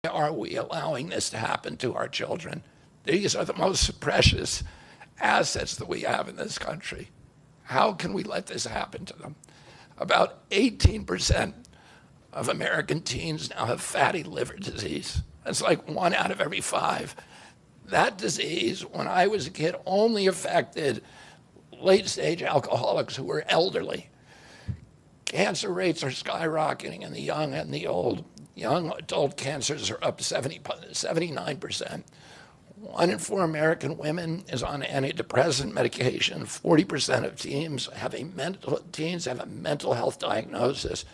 are we allowing this to happen to our children? These are the most precious assets that we have in this country. How can we let this happen to them? About 18% of American teens now have fatty liver disease. That's like 1 out of every 5. That disease, when I was a kid, only affected late-stage alcoholics who were elderly. Cancer rates are skyrocketing in the young and the old. Young adult cancers are up 79%. 1 in 4 American women is on antidepressant medication. 40% of teens have a mental health diagnosis.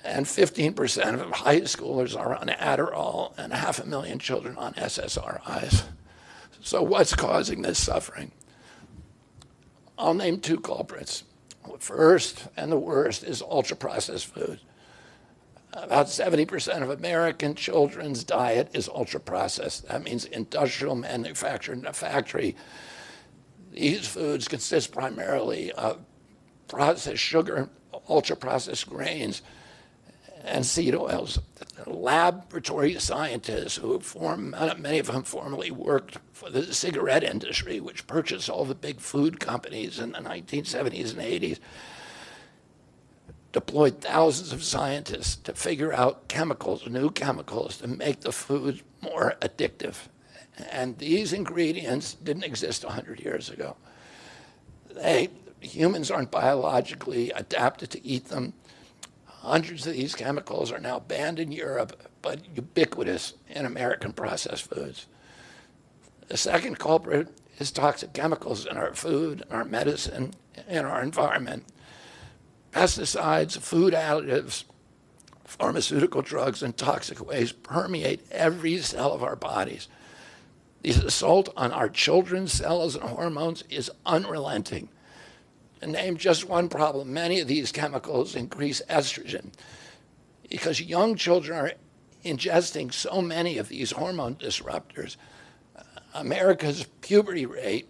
And 15% of high schoolers are on Adderall, and 500,000 children on SSRIs. So what's causing this suffering? I'll name 2 culprits. First, and the worst, is ultra-processed food. About 70% of American children's diet is ultra-processed. That means industrial manufactured in a factory. These foods consist primarily of processed sugar, ultra-processed grains, and seed oils. Laboratory scientists who many of them formerly worked for the cigarette industry, which purchased all the big food companies in the 1970s and 80s, deployed thousands of scientists to figure out chemicals, new chemicals, to make the food more addictive. And these ingredients didn't exist 100 years ago. Humans aren't biologically adapted to eat them. Hundreds of these chemicals are now banned in Europe, but ubiquitous in American processed foods. The second culprit is toxic chemicals in our food, our medicine, in our environment. Pesticides, food additives, pharmaceutical drugs, and toxic waste permeate every cell of our bodies. The assault on our children's cells and hormones is unrelenting. To name just one problem, many of these chemicals increase estrogen because young children are ingesting so many of these hormone disruptors. America's puberty rate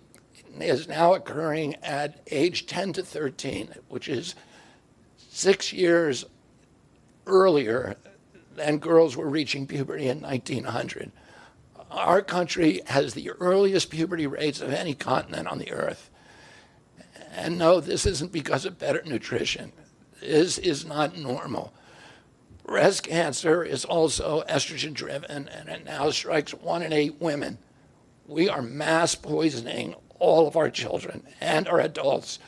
is now occurring at age 10 to 13, which is 6 years earlier than girls were reaching puberty in 1900. Our country has the earliest puberty rates of any continent on the earth. And no, this isn't because of better nutrition. This is not normal. Breast cancer is also estrogen-driven, and it now strikes 1 in 8 women. We are mass poisoning all of our children and our adults